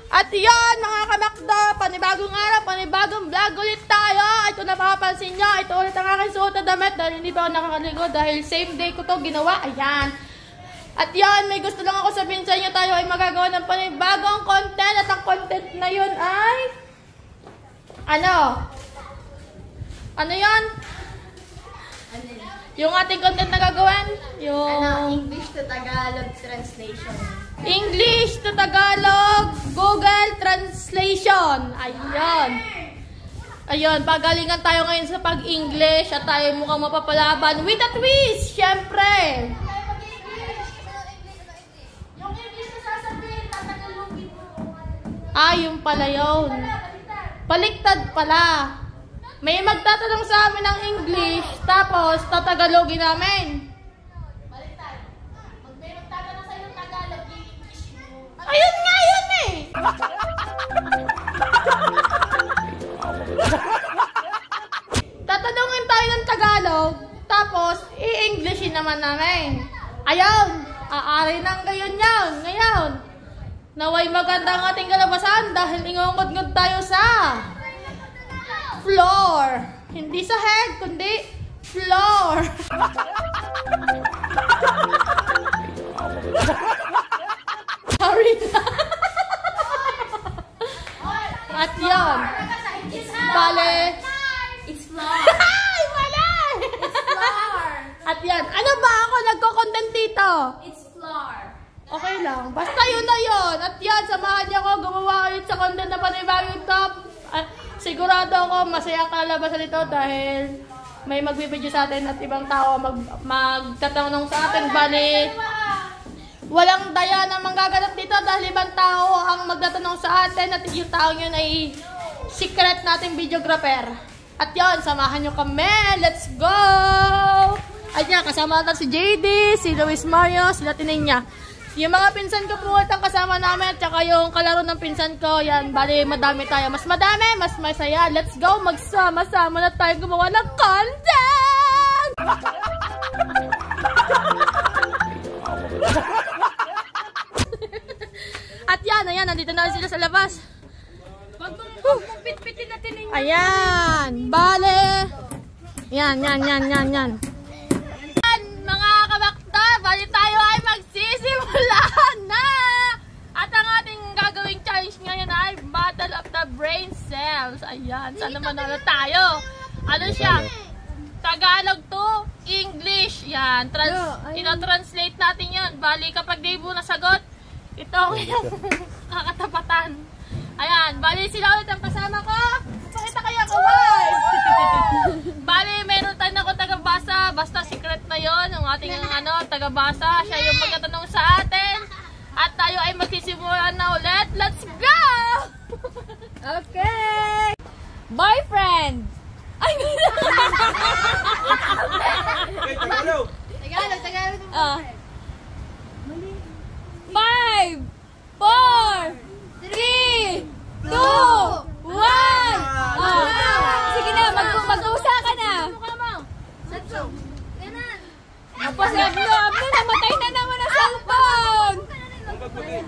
At yan mga kamakdo, panibagong araw, panibagong vlog ulit tayo. Ito na makapansin nyo, ito ulit ang aking suot na damit dahil hindi pa ako nakakaligo dahil same day ko to ginawa. Ayan. At yan, may gusto lang ako sabihin sa inyo, tayo ay magagawa ng panibagong content. At ang content na yun ay... Ano yan? Yung ating content na gagawin? Yung... English to Tagalog translation. English to Tagalog Google Translation. Ayun. Ayun, pagalingan tayo ngayon sa pag-English at tayo mukhang mapapalaban with a twist, syempre. Yung English na sasabihin, tatagalogin mo. Yung pala yun. Baliktad pala. May magtatanong sa amin ng English, tapos tatagalogin namin. Ayun nga yun eh! Tatanungin tayo ng Tagalog, tapos i-Englishin naman namin. Ayun! Aari ng gayon yan. Ngayon, naway maganda ang ating kalabasan dahil ingungod-ngod tayo sa floor. Hindi sa head, kundi floor. Sorry na. At yun. Bale. It's floor. Ay, mali! It's floor. At yan. Ano ba ako nagko-content dito? It's floor. Okay lang. Basta yun na yun. At yan, samahan niyo ako gumawa ulit sa content na panibagong top. At sigurado ako masaya ang kalabasan nito dahil may magbibideo sa atin at ibang tao magtatanong sa atin. Bale, walang daya na manggaganap dito dahil ibang tao ang magtatanong sa atin at yung tao yun ay secret nating videographer. At yun, samahan nyo kami. Let's go! At yan, kasama natin si JD, si Luis Mario, sila Tinenya. Yung mga pinsan ko po ang kasama namin at saka yung kalaro ng pinsan ko. Yan, bali madami tayo. Mas madami, mas masaya. Let's go! Magsama-sama na tayo gumawa ng content! At yan, ayan, nandito na sila sa labas. Wag mong pit-pitin natin ninyo. Ayan, bale. Yan. Yan, mga kamakta, bali tayo ay magsisimula na. At ang ating gagawing challenge ngayon ay Battle of the Brain Cells. Ayan, sana manalo tayo. Ano siya? Tagalog to English. Yan, ino-translate natin yan. Bali, kapag di mo nasagot, ito ang kakatapatan. Ayan, bali sila ulit ang kasama ko. Pakita kaya ko, bali, meron tayo na ako taga-basa. Basta secret na yon yung ating taga-basa. Siya yung magtatanong sa atin. At tayo ay magsisimula na ulit. Let's go! Okay! Boyfriend! Ay, Tagalog. 5, 4, 3, 2, 1. Sige na, mag-usa ka na. Tapos Abno, namatay na naman ang cellphone.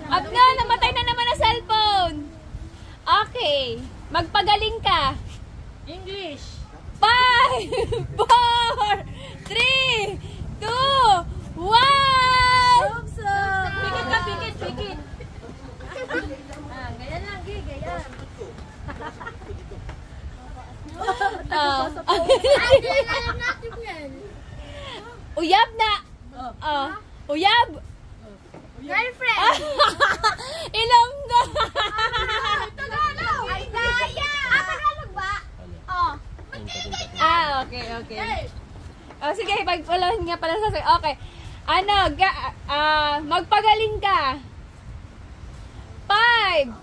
Abno, namatay na naman ang cellphone. Okay, magpagaling ka. English. 5, 4, 3, 2, 1. Pikit ka, pikit. Ganyan lang, ganyan. Uyab na. Uyab. Girlfriend. Ilonggo. Tagalog. Ay, daya. Tagalog ba? Okay. Sige, pagpalahin nga pala sa... Okay. Magpagaling ka. 5,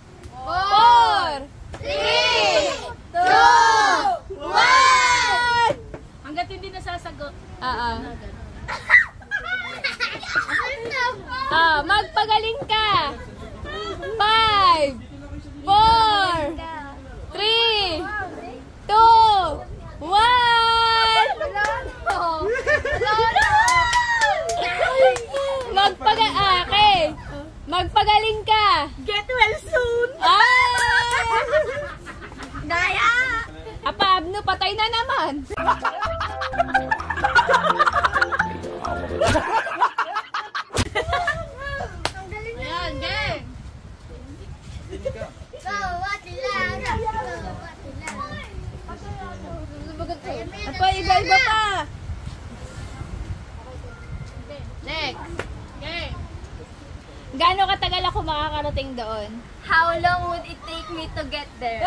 4, 3, 2, 1. Hanggat hindi nasasagot. Magpagaling ka. 5, 4, 3, 2, 1. Magpagaling ka. Get well soon! Ah! Daya! Apa, Abno, patay na naman. Ang galing na. Ayan, game! Apa, iba-iba pa. Next! Game! Gaano katagal ako makakarating doon? How long would it take me to get there?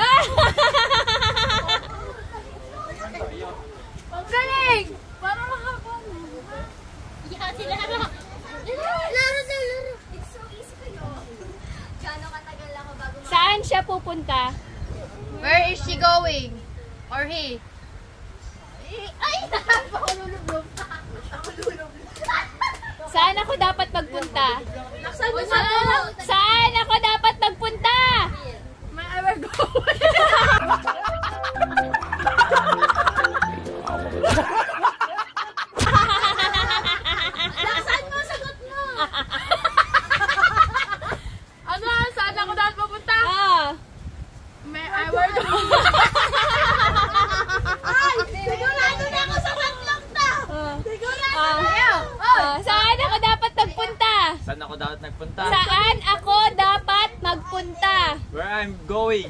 Ang galing! Parang mahapon. Yeah, sila na. Laro. It's so easy kayo. Gano'ng katagal ako bago Saan siya pupunta? Where is she going? Or he? Ay! Napakululublob. Saan ako dapat magpunta? Nasaan mo Saan ako dapat magpunta? May ever go? Nasaan mo? Sagot mo! Ano? Saan ako dapat pupunta? Ah. May ever go? Ay! Sigurado na ako sa tatlong to! Saan ako dapat magpunta? Saan ako dapat nagpunta? Saan ako dapat magpunta? Where I'm going.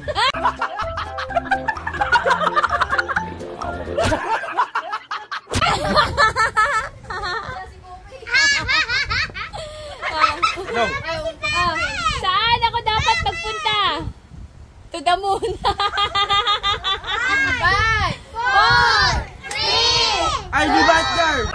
No. Saan ako dapat magpunta? To the moon. 5, 4, 3, I'll be back there.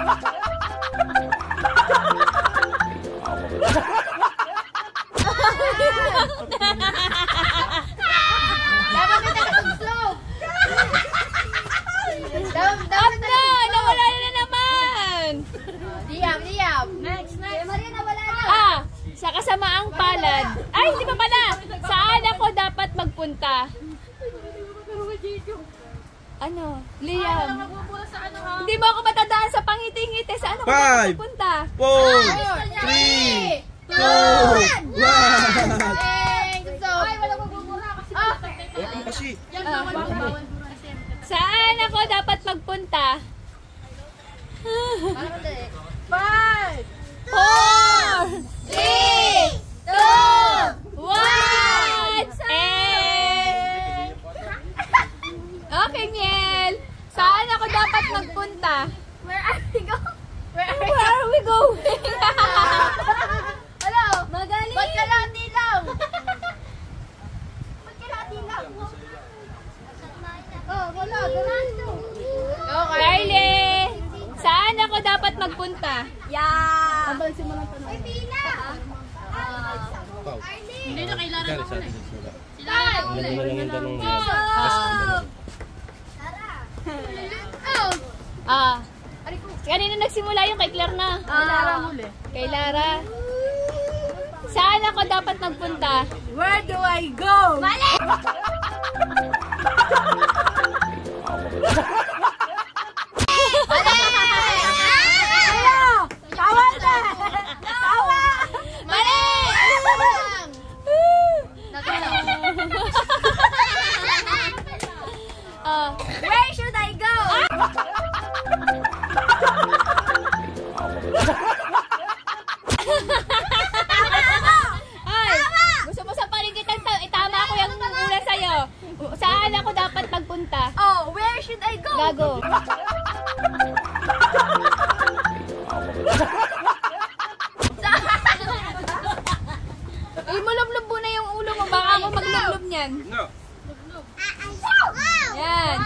dapat na nakasubslope. Abno! Nawala na naman! Diyam. Next. Maria, nawala na. Sa kasamaang palad. Ay, hindi pa pala. Saan ako dapat magpunta? Ano? Liam. Nagbubuha sa ano ha? Hindi mo ako matandaan sa pangiti-ngiti. Saan ako 5, dapat magpunta? 4, 3, 2, 1. Ay, wala magbubura kasi Open kasi. yan bawal bura kasi. Saan ako dapat magpunta? 5, 4, 3, 2, 1, Okay, Miel. Saan ako dapat magpunta? Where are we going? Where are we going? Hello? Magaling! Ba't kalahati lang? Ba't kalahati lang? Oh, wala. Ganito. Okay. Riley, saan ako dapat magpunta? Yeah! Pabalisin mo lang tanong. Ay, Pina! Hindi na kailangan ako na. Sila na uli. Ah. Kanina nagsimula yung kay Claire na. Lara huli. Kay Lara. Saan ako dapat magpunta? Where do I go? Mali! Tawa na! Tawa! Mali! Where should I go? Ay, gusto mo sa paligitan itama ko yung mula sa'yo. Saan ako dapat magpunta? Oh, where should I go? Gago. Imulublob mo na yung ulo mo. Baka ako maglublob niyan. No. Yan.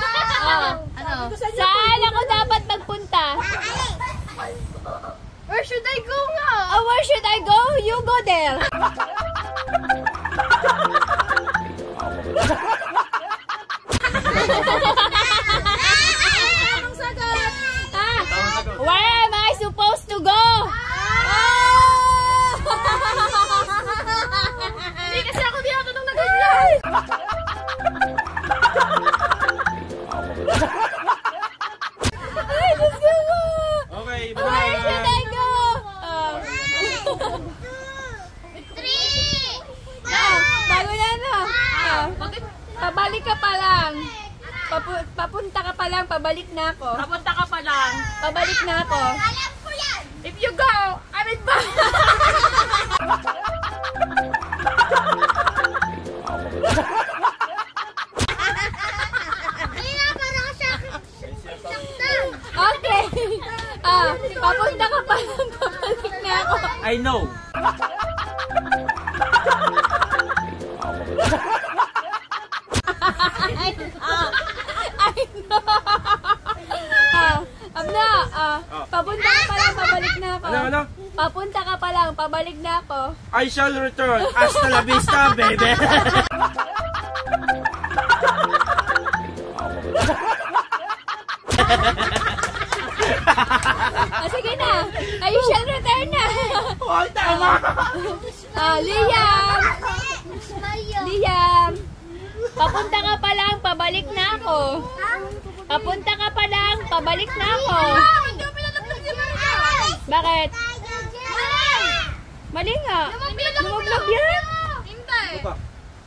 Ano? Saan ako dapat magpunta? Where should I go nga? Oh, where should I go? You go there. Anong sagot? Where am I supposed to go? Hindi kasi ako tinatanong na ganyan. Ay, Diyos ko mo. Okay, Where should bye. I go? Pabalik ka pa lang. Papunta ka pa lang, pabalik na ako. Papunta ka pa lang. Pabalik na ako. Alam ko yan! If you go, I will back. Hindi na, parang siya. Saktan! Okay. Papunta ka pa lang, pabalik na ako. I know. Ay, no. Papunta ka pa lang, pabalik na ako. Ano? Papunta ka pa lang, pabalik na ako. I shall return. Hasta la vista, baby. Sige na. I shall return na. Hoy, tama. Liam. Mario. Liam. Papunta ka pa lang, pabalik na ako. Papunta ka pa lang, pabalik na ako. Hindi ko pinalaglag si Mario. Bakit? Mali nga. Lumaglag yan. Hintay. Ano ba?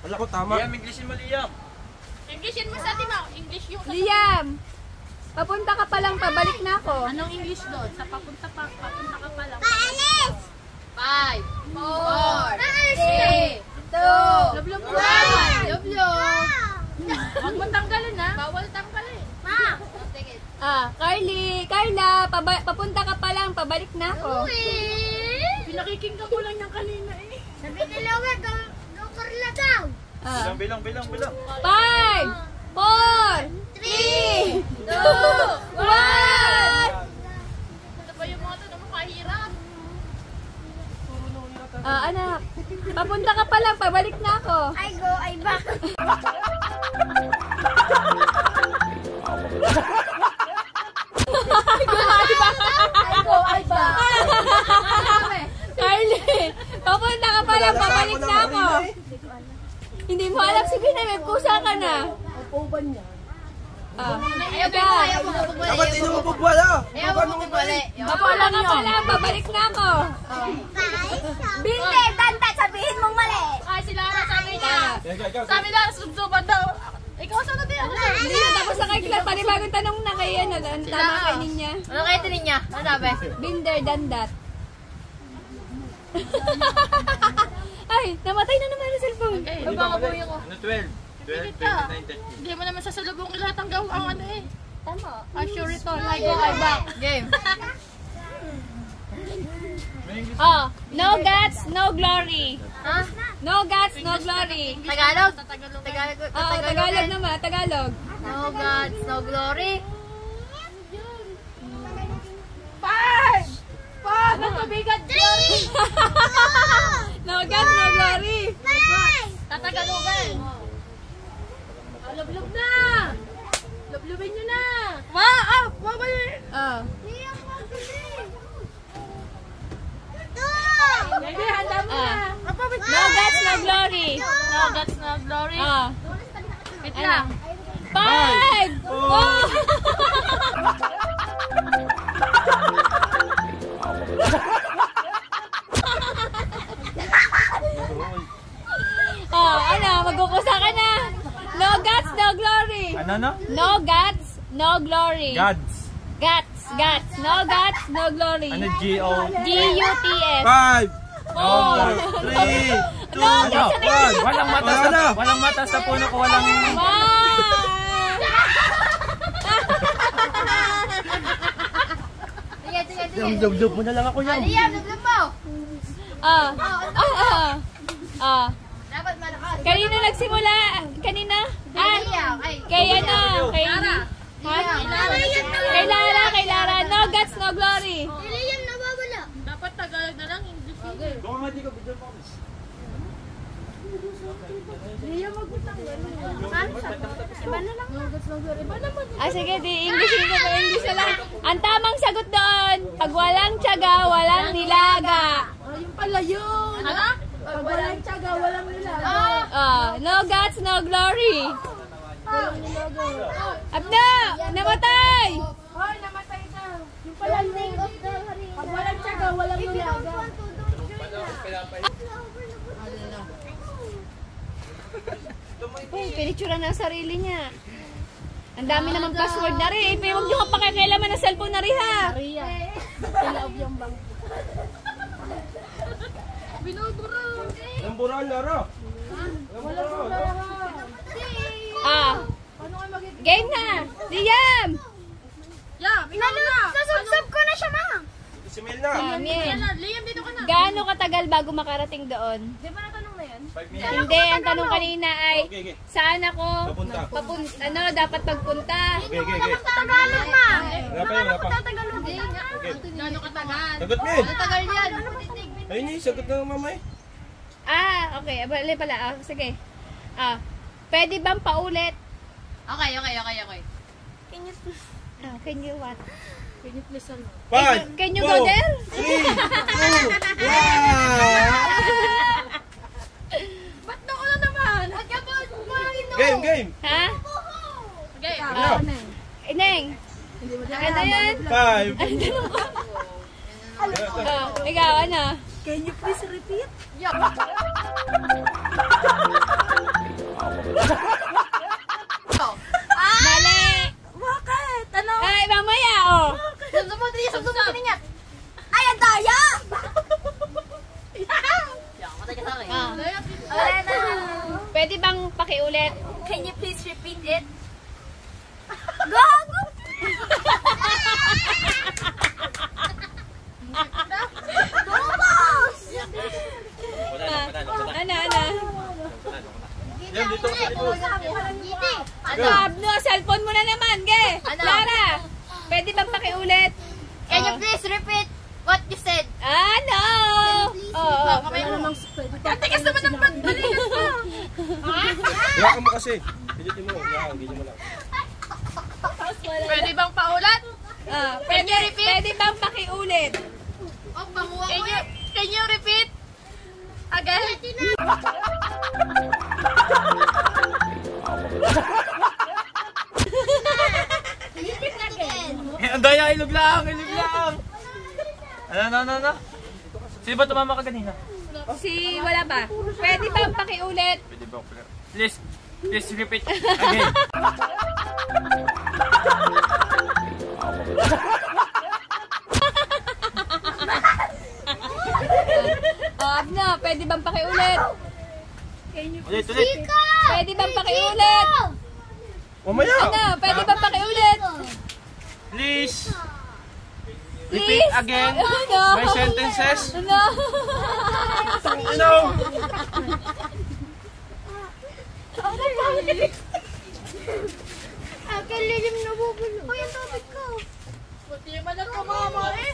Wala ko tama. Liam, Englishin mo, Liam. Englishin mo sa atin mo. English yung... Liam. Papunta ka pa lang, pabalik na ako. Anong English doon? Sa papunta ka pa lang. Paalis! 5, 4, Paalis! 3, 2, Love, love, Huwag mo tanggalin ha. Bawal tanggalin. Ma! Carla, papunta ka pa lang, pabalik na ako. Pinakikinggan ko lang yung kanina eh. Sabi ni Lowe, go Carla daw. Bilang. 5, 4, 3, 2, 1. Ano ba yung mga ito na makahirap? Anak, papunta ka pa lang, pabalik na ako. I go, I back. I back. Carly, papunta ka pa lang, pabalik na ako. Hindi mo alam, sige na, may kusa ka na. Ayaw mo. Dapat inumupog wala. Papunta ka pa lang, pabalik na ako. Binte, tanda, sabihin mong mali. Ay, si Lara sabi niya. Ikaw. Sabi Lara, subsuban daw. Ikaw saan natin ako? Hindi na tapos na kay Clark, panibagong tanong na kay ano, ang tama kay niya. Ano kayo tinin niya? Ano sabi? Binder than that. Ay, namatay na naman ang cellphone. Babangabuhin ko. Ano 12? 12, 29, 30. Hindi mo naman sasalubong lahat ang gawang ang ano eh. Tama. I sure ito. I go, I back. Game. No guts, no glory. Ha? No guts, no glory. Tagalog? Tagalog naman, Tagalog. No gods, no glory. Nagpabigat. No guts, no glory. Tatagalogan. Lublub na. Lublubin nyo na. Baby, handa mo na. No guts, no glory. No gods, no glory. Wait lang. 5, 4. Magkukusa ka na. No guts, no glory. Ano? No guts, no glory. Gods. Guts. No guts, no glory. Ano G-O? G-U-T-S. 5, 4, 3, 2, No, 1. Walang mata sa puno ko, walang... Yung dub mo na lang ako yan. Liam, lublog mo. Dapat malakas. Kanina nagsimula? Kanina? Liam, ay. Kay ano? Kay Lara. Kay Lara. No guts, no glory. Si Liam nawawala. Dapat Tagalog na lang, English. Sige, di English na lang. Ang tamang sagot doon, pag walang tiyaga, walang nilaga. Ayun pala yun. Ano? Pag walang tiyaga, walang nilaga. No guts, no glory. Abna! Namatay! Hoy, namatay na. Yung pala yun. Pag walang tiyaga, walang nilaga. pinicturean ng sarili niya. Ang dami namang password na rin. Pero huwag niyo ka pakikialaman ng cellphone na rin ha. Maria. Sa loob yung bangko. Binubura. Lamburan, Lara. Ah. Paano kayo mag- Game na. Liam. Yeah, ikaw na. Nasubsob ko na siya, ma. Si Mel na. Ah, Miel. Liam, dito ka na. Gaano katagal bago makarating doon? Di ba natanong na yan? 5 minutes. Hindi, ang tanong kanina ay Okay, okay. saan ako Papunta. dapat magpunta? Okay, okay, okay. Tagalog, ma. Wala pa yun, wala pa. Tagalog. Gano'ng katagal? Sagot mo yun. Tagal yan. Ayun yung sagot ng mamay. Ah, okay. Bali pala. Ah, sige. Ah, pwede bang paulit? Okay. Ah, can you what? Can you please ano? 5, Can you go there? 3, 2, 1. Ba't na ko na naman? Game. Ha? Okay. Ano? Ineng. Ano yan? 5. Oh, ikaw, ano? Mali! Bakit? Ano? Ay, mamaya, oh. Subsub niya. Ay, ang daya! Ah. Pwede bang pakiulit? Can you please repeat it? Gago! Dumos! Ano? Yan, dito ka sa likod. Ano, cellphone mo na naman, ge. Lara, pwede bang pakiulit? Can you please repeat what you said? Ano? Oo. Tigas naman ng bandaligas mo. Hawakan mo kasi. Pinutin mo. Yan, ganyan mo lang. Pwede bang paulat? Ah, pwede bang pakiulit? Can you repeat? Again? Repeat again. Ang daya, ilog lang. Ano? Sino ba tumama ka kanina? Si wala ba? Pwede bang pakiulit? Pwede ba? Please repeat again. Abna, pwede bang pakiulit? Ulit. Pwede bang pakiulit? Mamaya. Ano, pwede bang pakiulit? Please. Please? Again. Ano? My sentences. Ano? Ano? Akin lilim na bubulo. Uy, ang tubig ko. Buti man ang kumama eh.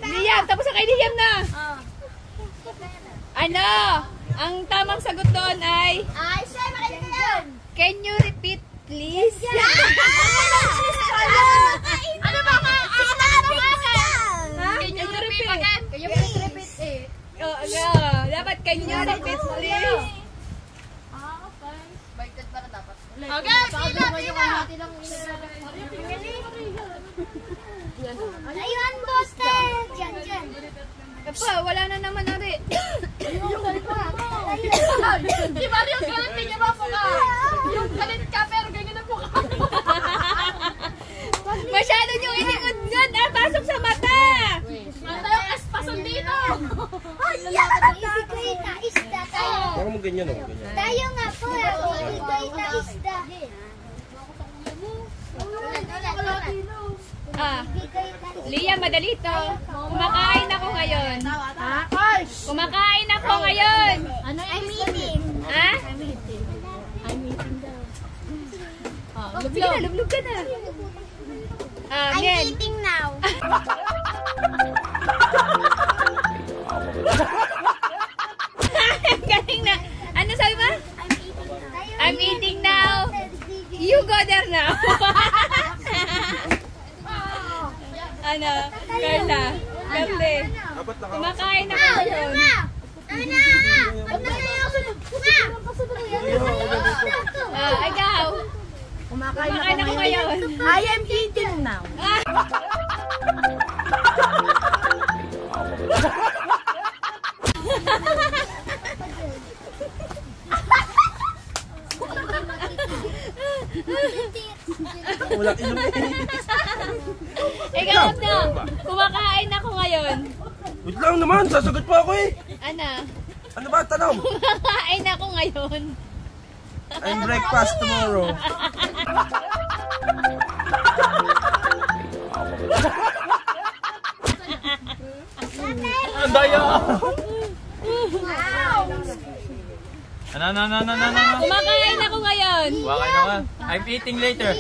Liam, tapos na kay Liam na. Ano? Ang tamang sagot doon ay, Ay, siya, makinig ka yun. can you repeat please? Ano ba ka? Sinabi mo ka. Can you repeat? Can you please repeat eh? Dapat can you repeat please? Baited para dapat. Okay, pila. Ayun, Buster. Diyan. Epa, wala na naman na rin. Di ba yung galit niya ba po ka? Yung galit ka pero ganyan ang mukha. Masyado yung inikot-ngot. Pasok sa mata. Mata yung espason dito. Ibigay na isda tayo. Parang mo ganyan, oh. Ganyan. Tayo nga po, ibigay na isda. Ibigay na isda. Liam, madali to. Kumakain ako ngayon. Kumakain ako ngayon. Ano I'm eating. Ha? Sige na, lublog ka na. I'm Miel. eating now. Galing na. Ano sabi mo? I'm eating now. You go there now. Ano? Carla. Ganda. Dapat naka... Kumakain ako ngayon. Ikaw. Kumakain ako ngayon. I am eating now. Wala ilong eh. Ikaw na. Kumakain ako ngayon. Wait lang naman, sasagot pa ako eh. Ano? Ano ba tanong? Kumakain ako ngayon. I'm breakfast tomorrow. Ang daya! Ano? Kumakain ako ngayon. Wakay naman. I'm eating later.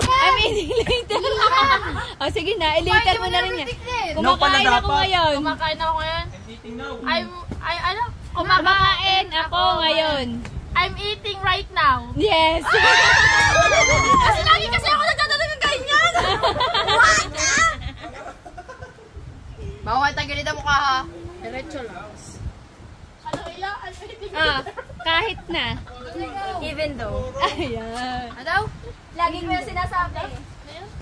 I'm eating later. O sige na, i-later mo na rin yan. No pala Kumakain ako dapat. ngayon. Kumakain ako ngayon. I'm eating now. Ano? Kumakain ako ngayon. I'm eating right now. Yes. Kasi lagi kasi ako nagdadalag ng ganyan. Bawal tagilid ang mukha ha. Diretso lang. Ano iya? I'm eating Kahit na. Even though. Ayan. Ano daw? Lagi ko yung sinasabi.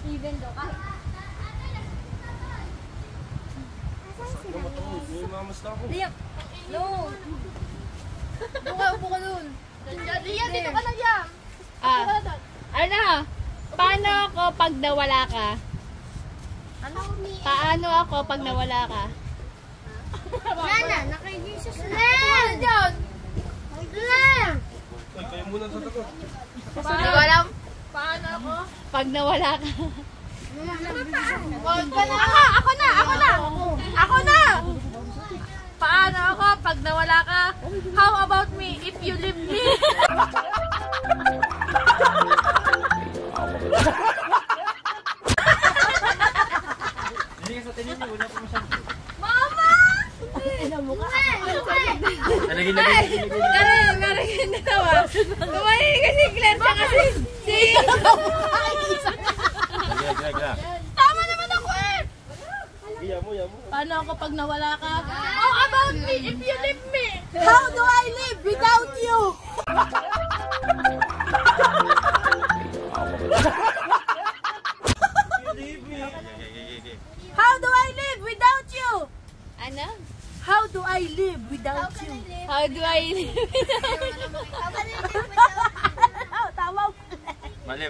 Even though. Mamas na ako. Liam. No. Upo ka dun. Liam, dito ka na Liam. Ano? Paano ako pag nawala ka? Ano? Paano ako pag nawala ka? Nana, naka-Jesus na. Ano dyan? Lam! Uy, kayo muna sa tagot. Hindi ko alam. Paano ako? Pag nawala ka. Ako na! Paano ako pag nawala ka? How about me if you leave me? Hindi ka sa tingin niyo. Wala pa masyado. Lagi. Meron na tawa. Kumain kasi Claire siya kasi. Gra. Tama naman ako eh! Iya mo. Paano ako pag nawala ka? How about me if you leave me? How do I live without you? How do I live without you? Ano? How do I live without you? How do I live? Tama. Mali.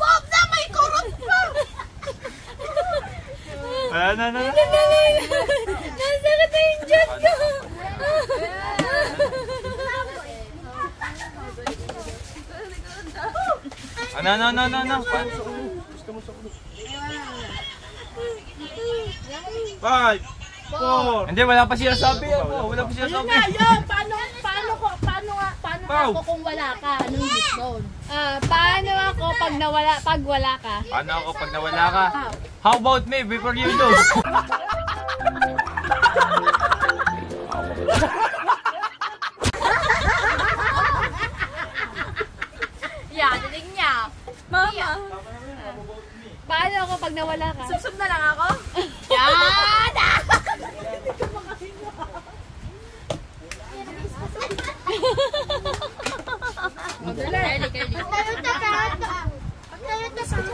Bob na! May kurot pa! Ano? Nasakit na yung dyan ko. Ano? Five, four. Hindi, wala pa siya sabi. Wala pa siya Yun sabi. nga, yun! Paano Ako kung wala ka? Anong gusto? Paano ako pag wala ka? Paano ako pag nawala ka? How about me before you do? Yeah, dinig niya. Mama. Paano ako pag nawala ka? Subsub na lang ako? Yan!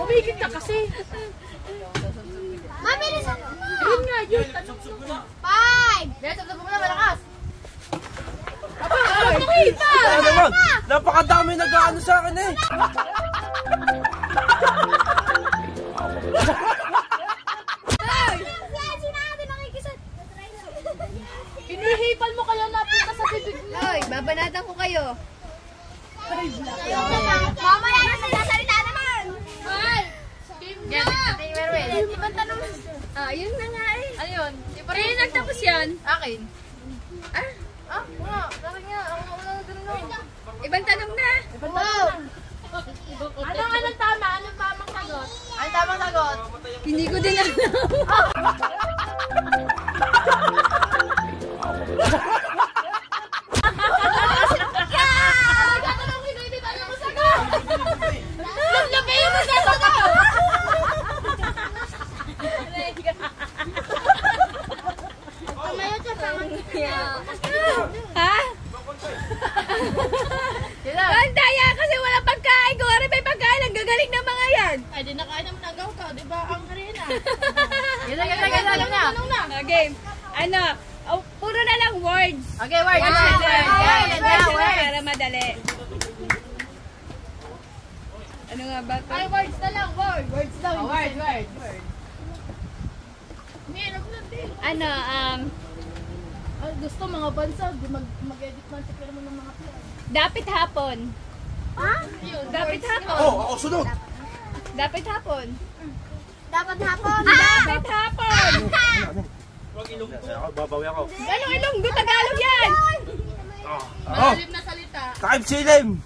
Humigit ka kasi. Mami, listen. Yun nga, yun. Five! Dahil subsub mo na malakas. Ano naman? Napakadami nag-ano sa akin eh. Hinihipal mo kaya napunta sa bibig mo. Hoy, babanatan ko kayo. Mama, yan ang nagsasalita naman. Ay! Yan, ibang tanong. Yun na nga eh. Ano yun? Di pa rin Kaya nagtapos yan. akin. Wala. Dapat nga. Ako na ganun. Ibang tanong na. Wow! Anong tama? Anong tamang sagot? Ang tamang sagot. Hindi ko din alam. Labihin mo sa sagot! Ha? Ang daya kasi walang pagkain. Kung ano may pagkain, ang gagaling ng mga yan. Ay, di nakain naman agaw ka. Di ba ang harina? Tanong na. Game. Ano? Oh, puro na lang words. Okay, words. Words para madali. Ano nga ba ito? Ay, words na lang. Words daw. Words. Meron na din. Ano, Ay, gusto mga bansa. Mag-edit man sa mo ng mga plan. dapit hapon. Dapit hapon. Oh, ako sunod. Dapit hapon. Dapat hapon. Dapit hapon. Huwag ilong ko. Babawi ako. Anong Ilonggo? Tagalog yan. Oh. Malalim na salita. Kaib silim.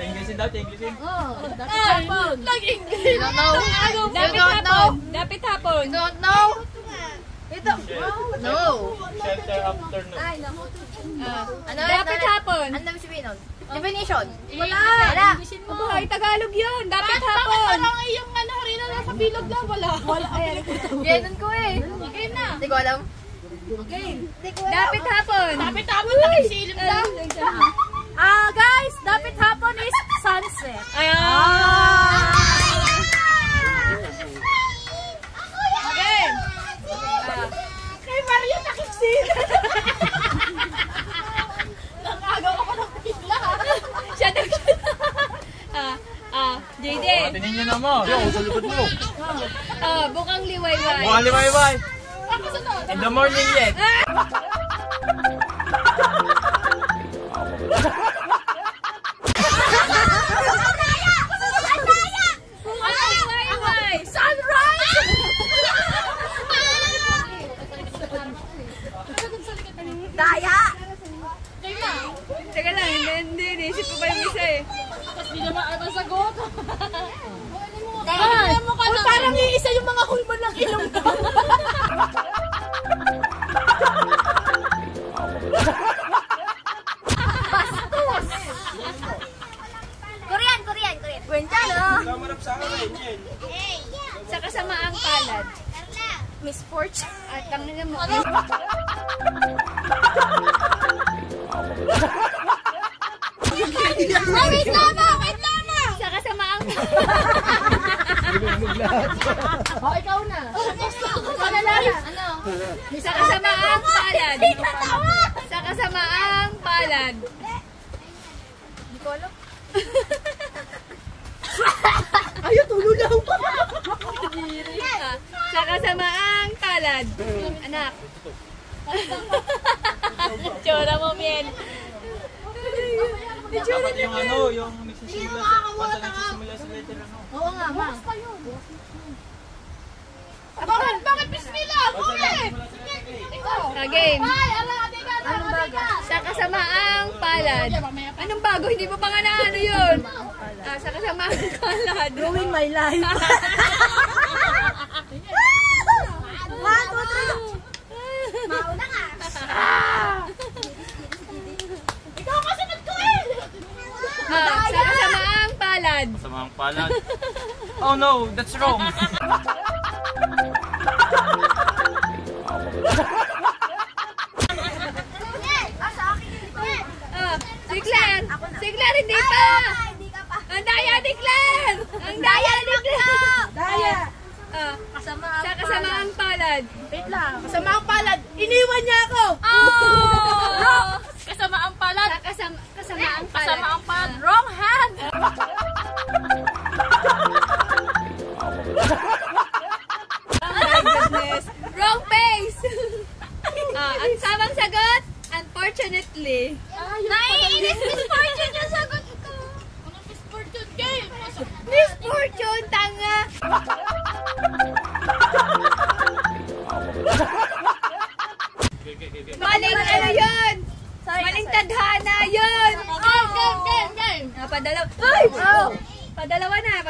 Englishin daw, Englishin. Nag-English. Dapit hapon. Don't know. No. Shelter afternoon. Dapit hapon. Ano namin sabihin nun? Definition. Wala. Ay, Tagalog yun. Dapit Bakit hapon. parang iyong harina nasa bilog lang? Wala. Ganun ko eh. Okay na. Hindi ko alam. Dapit hapon. Dapit hapon na silim lang. Guys, dapit hapon is sunset. Okay. Kay Mario nakipsin. Nakagawa ko ng pila. Siya na. JD. Patinin nyo na mo. Yo, sa likod mo. Bukang liwayway. Wali, bye. Ako sunod. In the morning yet. Bukang liwayway. Sunrise! Daya! Teka lang, hindi. Naisip ko pa yung isa eh. Tapos di naman ay masagot. Daya! Parang iisa yung mga hulman ng ilong ko. Korean. Kwentano! Kamarap sa akin, Jen. Sa kasamaang palad. Miss Fortune. At tangin mo. Wait lamang! Sa kasamaang Oh, ikaw na. Ano? Sa kasamaang palad. Sa kasamaang palad. Hindi ko alam. Ayaw, tulo lang pa. Sa kasamaang palad. Anak. Tsura mo, Miel. Dapat yung ano, yung nagsisimula sa letter ano. Oo nga, ma. Bakit bismillah? Bakit? Again. Ay, anong bago? Sa kasamaang palad. Anong bago? Hindi mo pa nga na ano yun. Sa kasamaang palad. Ruin my life. 1, 2, 3. Mauna ka. Ikaw kasunod ko eh. Sa kasamaang palad. Masamang palad. Oh no, that's wrong. Sa akin yun. Si Claire. Si Claire, hindi pa. Hindi ka pa. Ang daya ni Claire. Ang daya ni Claire. Daya. Sa kasamaang palad. Wait lang. Kasama ang palad. Iniwan niya ako. Oh! Kasama ang palad. Kasamaang palad. Kasama ang palad. Wrong hand. Oh my goodness. Wrong face. Ang samang sagot, unfortunately. Naiinis Miss Fortune yung sagot ko. Anong Miss Fortune game? Miss Fortune, tanga. Maling ano yun? Maling tadhana yun. Game. Padalawa. Ay! Padalawa na.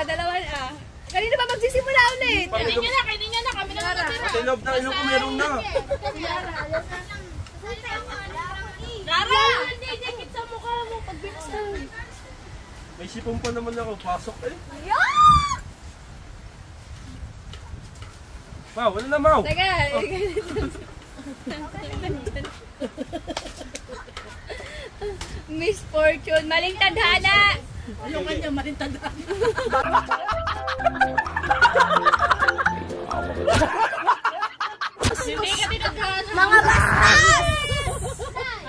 Kanina ba magsisimula ulit? Hindi niya na. Kami na natira. Tinob na, ko meron na. Lara! Dikit sa mukha mo pag binasag. May sipong pa naman ako. Pasok eh. Yuck! Mau, wala na Mau. Teka. Miss Fortune, maling tadhana. Yung kanya marintandaan. Hindi ka tinaghan. Mga bastas!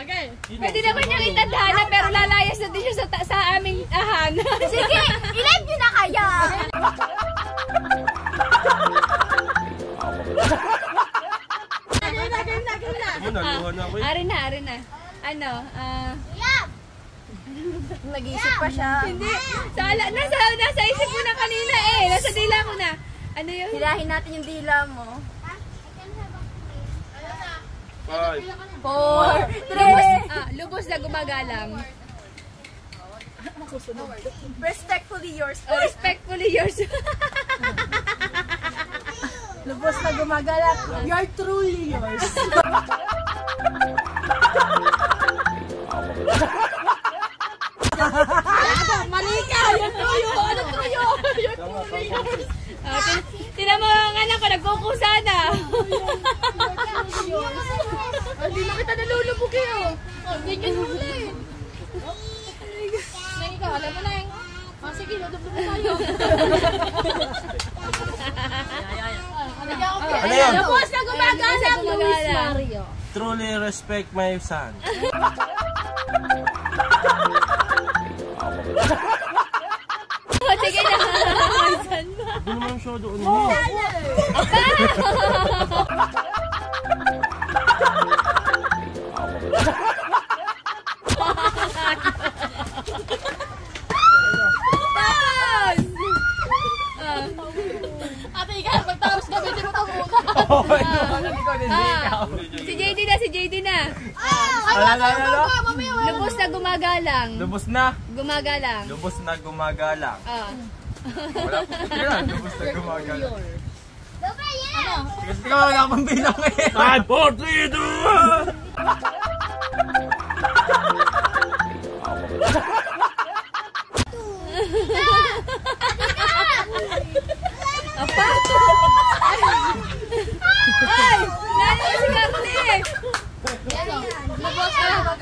Okay. Pwede naman niyang itadhana pero lalayas na din siya sa aming ahana. Sige, i-live nyo na kaya! Ano, naluha na ako eh. Ari na. Ano, Nag-iisip pa siya. hindi. Nasa isip ko na kanina eh. Nasa dila ko na. Ano yun? Hilahin natin yung dila mo. 5. 4, 3, Lubos na gumagalang. respectfully yours. Respectfully yours. Lubos na gumagalak. You're truly yours. Mali ka! Yung tuyo! Ano tuyo? Yung truly yours. Tinan mo ang anak ko, nagkukusa na. Hindi na kita nalulubog eh. Ganyan ulit. Nang ikaw, alam mo na yung... sige, lulubog na tayo. Ano yun? Lubos na gumagalang, Luis Mario. Truly respect my son. Sige na. Hindi naman siya doon eh. Ate, ikaw, pagtapos gamitin mo ito muna. Si JD na. Mamaya, Lubos na gumagalang. Lubos na. Gumagalang. Lubos na gumagalang. Wala po. Lubos na gumagalang. Kasi ikaw wala akong bilang eh. 5, 4, 3, 2, 1. Apa? Ay! Nani si Carly?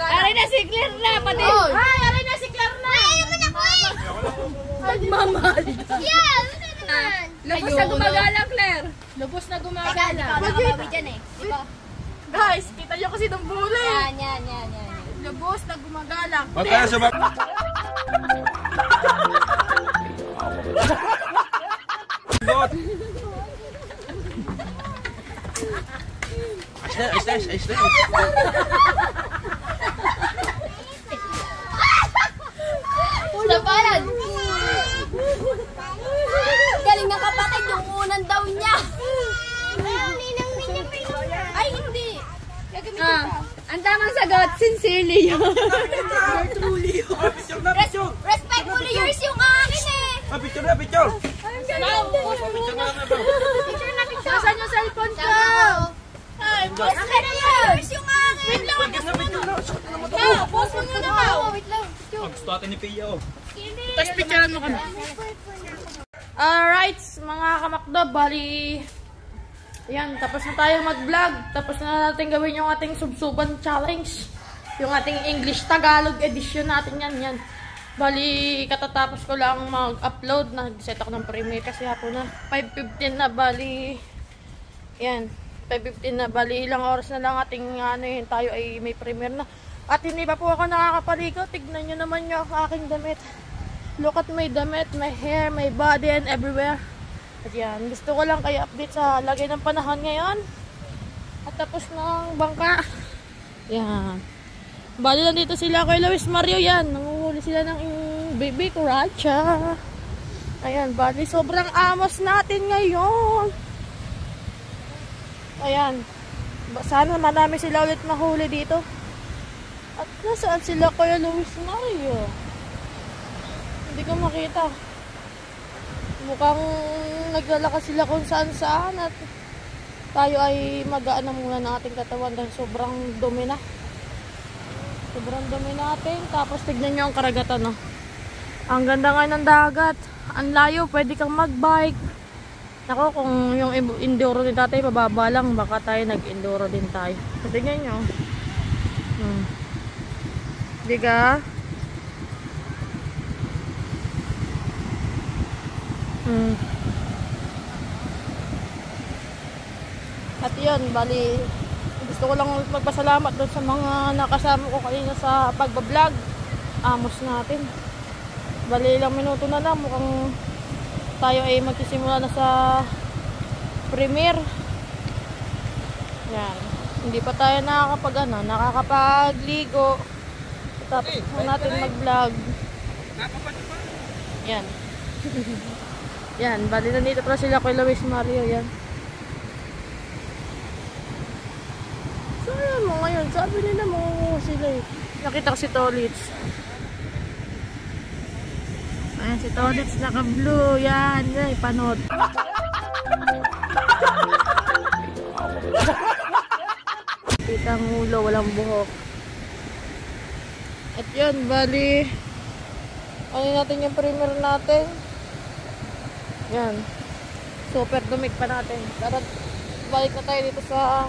Aray na si Claire na, pati. Ay, aray na si Claire na. Ayaw mo na ko eh! Nagmamahal ka. Yeah! Ano naman? Lubos na gumagalang, Claire. Lubos na Teka, gumagala. di ka nakabawi dyan eh. Di ba? Guys, kita niyo kasi ng buli. Yan. Lubos na gumagalang. Magkaya sa bak... Got! Ayos na. Una pa yan! Galing ng kapatid yung unang daw niya. Ay, hindi. Ang tamang sagot, sincerely yun. Respectfully yours yung akin eh. Picture na, picture! Nasaan yung cellphone ko? Respectfully yours yung akin. Wait lang, Picture na! post mo muna ba? Wait lang. Gusto natin ni Pia oh. Tapos picturean mo kami. Alright, mga kamakdo, bali... Ayan, tapos na tayo mag-vlog. Tapos na natin gawin yung ating subsuban challenge. Yung ating English-Tagalog edition natin yan. Bali, katatapos ko lang mag-upload. Nag-set ako ng premiere kasi hapon na. 5:15 na, bali... Yan, 5:15 na. Bali, ilang oras na lang ating tayo ay may premiere na. At hindi pa po ako nakakapaligo. Tignan nyo naman yung aking damit. Look at my damit, my hair, my body, and everywhere. At yan, gusto ko lang kayo update sa lagay ng panahon ngayon. At tapos ng bangka. Yan. Bali lang dito sila kay Luis Mario yan. Nanguhuli sila ng baby kuracha. Ayan, bali sobrang amos natin ngayon. Ayan. Sana marami sila ulit mahuli dito. At nasaan sila kay Luis Mario? Hindi ko makita. Mukhang naglalakas sila kung saan-saan at tayo ay magaan na muna ng ating katawan dahil sobrang dumi na. Sobrang dumi natin. Tapos tignan nyo ang karagatan, no? Ang ganda nga ng dagat. Ang layo, pwede kang mag-bike. Ako, kung yung enduro din tatay, pababa lang. Baka tayo nag-enduro din tayo. So, tignan nyo. Diga? At yun, bali, gusto ko lang magpasalamat doon sa mga nakasama ko kanina sa pagbablog. Amos natin. Bali, ilang minuto na lang. Mukhang tayo ay magsisimula na sa premiere. Yan. Hindi pa tayo nakakapagligo. Tapos natin mag-vlog. Yan. Yan. Bali, nandito pala sila kay Luis Mario. Yan. Sayang mo ngayon. Sabi nila mo sila eh. Nakita ko si Tolits. Ayan si Tolits naka-blue. Yan. Yan. Panood. Kitang ulo. Walang buhok. At yun. Bali. Ano natin yung premiere natin. Yan. Super dumik pa natin. Tara. Balik na tayo dito sa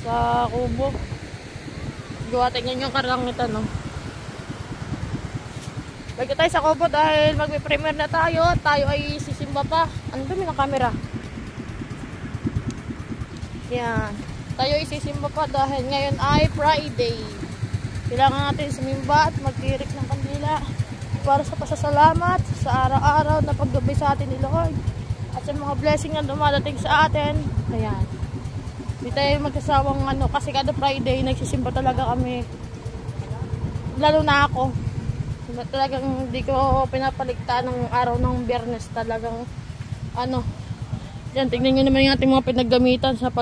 sa kubo. Gawa, tingnan yung karangitan, no? Balik tayo sa kubo dahil magme-premiere na tayo. Tayo ay sisimba pa. Ano dumi ng camera? Yan. Tayo ay sisimba pa dahil ngayon ay Friday. Kailangan natin sumimba at magtirik ng kandila para sa pasasalamat sa araw-araw na paggabay sa atin ni Lord. At sa mga blessing na dumadating sa atin. Ayan. Hindi tayo magsasawang kasi kada Friday nagsisimba talaga kami. Lalo na ako. Talagang hindi ko pinapaligtaan ng araw ng Biyernes. Talagang yan, tignan nyo naman yung ating mga pinaggamitan sa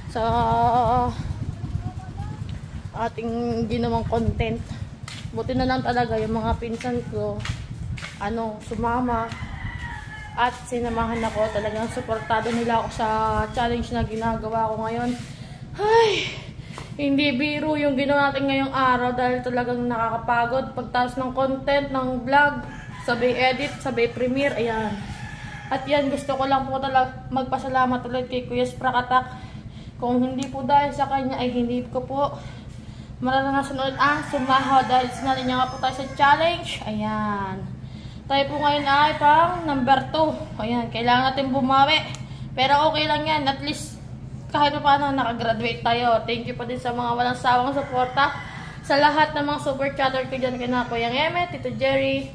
sa ating ginawang content. Buti na lang talaga yung mga pinsan ko sumama at sinamahan ako. Talagang suportado nila ako sa challenge na ginagawa ko ngayon. Ay, hindi biro yung ginawa natin ngayong araw dahil talagang nakakapagod. Pagtaas ng content, ng vlog, sabay edit, sabay premiere, ayan. At yan, gusto ko lang po talaga magpasalamat ulit kay Kuya Sprakatak. Kung hindi po dahil sa kanya ay hindi ko po mararanasan ulit ang sumahaw dahil sinali niya nga po tayo sa challenge. Ayan. Tayo po ngayon ay pang number 2. Ayan, kailangan natin bumawi. Pero okay lang yan. At least kahit pa paano nakagraduate tayo. Thank you pa din sa mga walang sawang suporta. Sa lahat ng mga super chatter ko dyan kina Kuya Eme, Tito Jerry,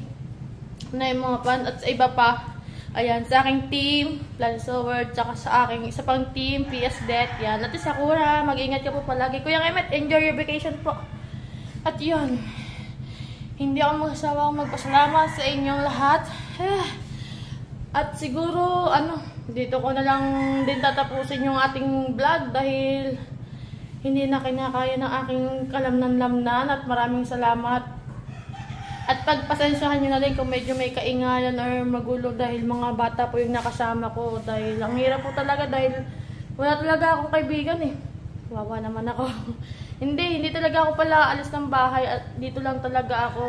na yung mga fan at sa iba pa. Ayan, sa aking team, Plansower, tsaka sa aking isa pang team, PS Det. Yan, at Sakura, mag-ingat ka po palagi. Kuya Eme, enjoy your vacation po. At yun. Hindi ako magsasawang magpasalamat sa inyong lahat. At siguro, dito ko na lang din tatapusin yung ating vlog dahil hindi na kinakaya ng aking kalamnan-lamnan at maraming salamat. At pagpasensyahan nyo na din kung medyo may kaingalan or magulo dahil mga bata po yung nakasama ko. Dahil ang hirap po talaga dahil wala talaga akong kaibigan eh. Wawa naman ako. Hindi talaga ako pala alis ng bahay at dito lang talaga ako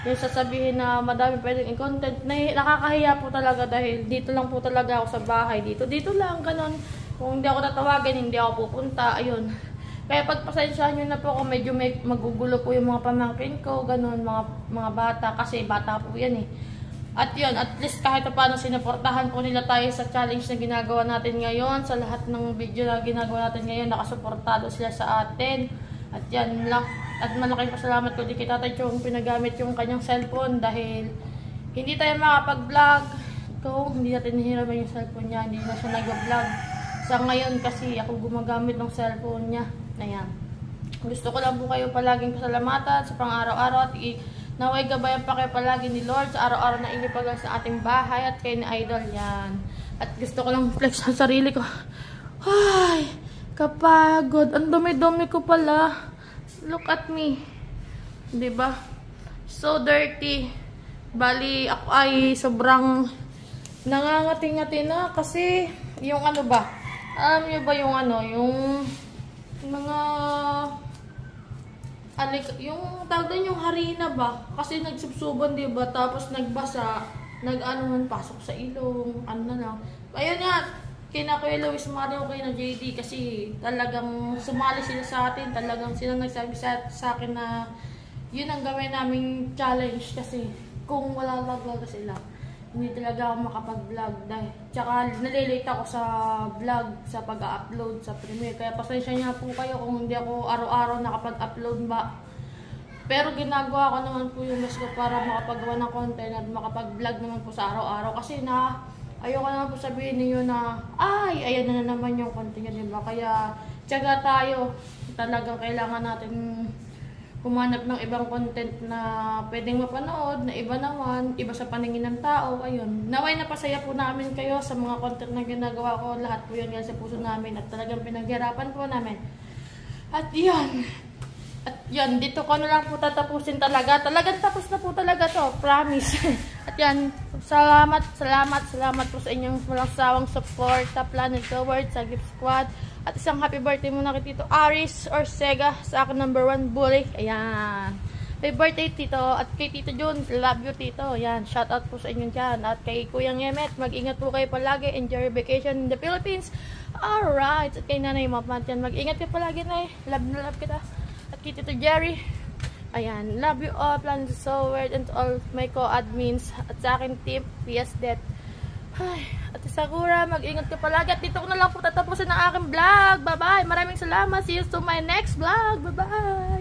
yung sasabihin na madami pwedeng i-content. Nakakahiya po talaga dahil dito lang po talaga ako sa bahay. Dito lang, ganon. Kung hindi ako tatawagin, hindi ako pupunta. Ayun. Kaya pagpasensyahan nyo na po kung medyo may magugulo po yung mga pamangkin ko, ganon, mga bata. Kasi bata po yan eh. At yun, at least kahit paano sinuportahan po nila tayo sa challenge na ginagawa natin ngayon. Sa lahat ng video na ginagawa natin ngayon, nakasuportado sila sa atin. At yan lang. At malaking pasalamat ko din kay Tatay Chong pinagamit yung kanyang cellphone dahil hindi tayo makapag-vlog kung hindi natin nahiraman yung cellphone niya. Hindi na siya nag-vlog. Sa ngayon kasi ako gumagamit ng cellphone niya. Ayan. Gusto ko lang po kayo palaging pasalamatan sa pang-araw-araw at naway gabayan pa kayo palagi ni Lord sa araw-araw na inipagay sa ating bahay at kayo ni Idol. Yan. At gusto ko lang flex ang sarili ko. Ay, kapagod. Ang dumi-dumi ko pala. Look at me. Diba? So dirty. Bali, ako ay sobrang nangangati-ngati na kasi yung Alam niyo ba yung ano, yung mga yung tawag doon yung harina ba? Kasi nagsubsuban, di ba? Tapos nagbasa, nag-anuhan, pasok sa ilong, ano na lang. Ayun nga, kina Kuya Luis Mario, kina JD, kasi talagang sumali sila sa atin. Talagang sila nagsabi sa akin na yun ang gawin naming challenge. Kasi kung wala talaga sila, hindi talaga ako makapag-vlog. Dahil, tsaka nalilate ako sa vlog, sa pag-upload sa Premiere. Kaya pasensya niya po kayo kung hindi ako araw-araw nakapag-upload ba. Pero ginagawa ko naman po yung best ko para makapagawa ng content at makapag-vlog naman po sa araw-araw. Kasi ayoko naman po sabihin niyo na, ay, ayan na naman yung content niya, diba? Kaya, tiyaga tayo. Talagang kailangan natin humanap ng ibang content na pwedeng mapanood, na iba naman, iba sa paningin ng tao, ayun. Naway napasaya po namin kayo sa mga content na ginagawa ko, lahat po yun sa puso namin at talagang pinaghirapan po namin. At yan, dito ko na lang po tatapusin talaga. Talagang tapos na po talaga to, promise. At yan, salamat po sa inyong walang sawang support sa Planet Towards, sa Gift Squad. At isang happy birthday muna kay Tito Aris Orcega, sa akin #1 bully. Ayan. Happy birthday, Tito. At kay Tito Jun, love you, Tito. Ayan, shout out po sa inyo dyan. At kay Kuyang Yemet, mag-ingat po kayo palagi. Enjoy your vacation in the Philippines. Alright. At kay Nanay Mapantian, mag-ingat ka palagi, Nay. Love na love kita. At kay Tito Jerry, ayan, love you all, Planet Towards, and all my co-admins. At sa akin, team, PS Death. Ay, at Sakura, mag-ingat ka palagi. At dito ko na lang po tatapusin ang aking vlog. Bye-bye. Maraming salamat. See you to my next vlog. Bye-bye.